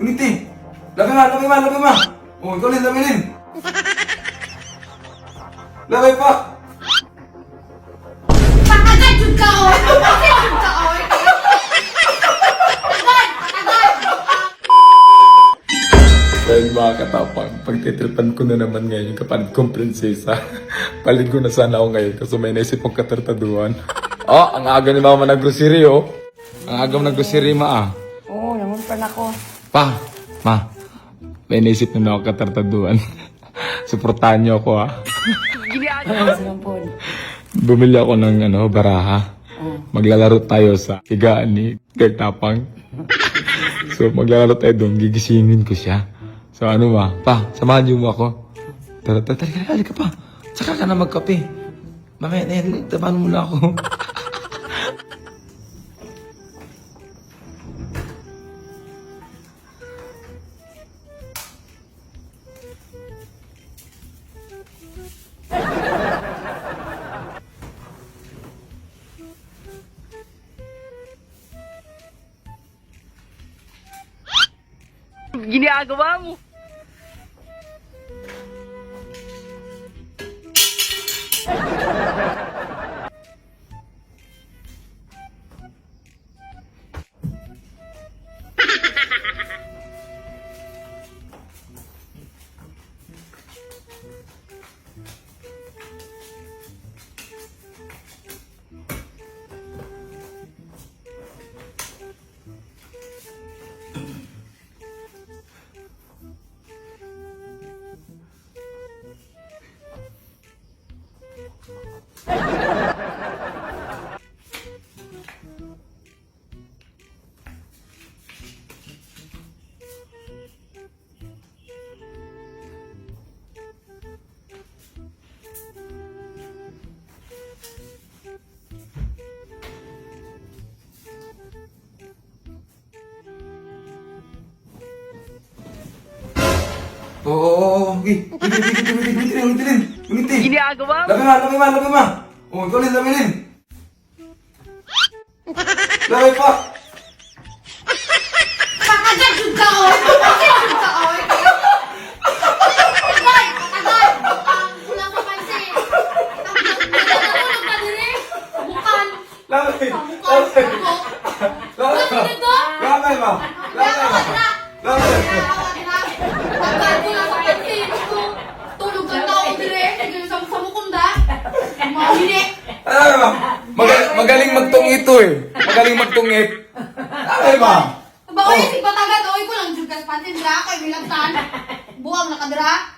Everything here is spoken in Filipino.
Ulitin. Labi ma. Oh, ikaw ulit, labi. Labi pa. Patagad jud ka oy. Patagad jud ka oy. Patagad. Dahil mga katapang, pagtitripan ko na naman ngayon yung kapatid kong prinsesa. Palit ko na sana ako ngayon kasi may naisip kong katartaduan. Oh, ang aga ni mama nag-grocery oh. Ang aga mo nag-grocery ma. Oo, naman pala ko. Pa, ma, may naisip na ako katartaduan. Suportahan niyo ako ha. Ano sinampol? Bumili ako ng baraha. Maglalaro tayo sa higaan ni Kurt Tapang. So maglalaro tayo doon, gigisingin ko siya. So pa, samahan niyo mo ako. Tara, halika pa. Saka ka na magkape. Mamaya na, tabahan mo na ako. Ginagawa mo. Oo. Ulitin. Ginagawa mo. Labi ma. Oh, ikaw ulit, labi. Labi pa. Patagad jud ka oy. Patagad jud ka oy. Patagad. Wala ka pansin. Natulog ka dire. Bukan. Labi. Bukan. Labi ma. Patagad ko lang sa pansin ko. Tulog ka tao dire. Sige sa mukunda. Mawili. Labi ma. Magaling magtungit to eh. Magaling magtungit. Labi ma. Ba oy si patagad oy ko lang jud ka sa pansin dira kay bilagtan. Buang nakadira.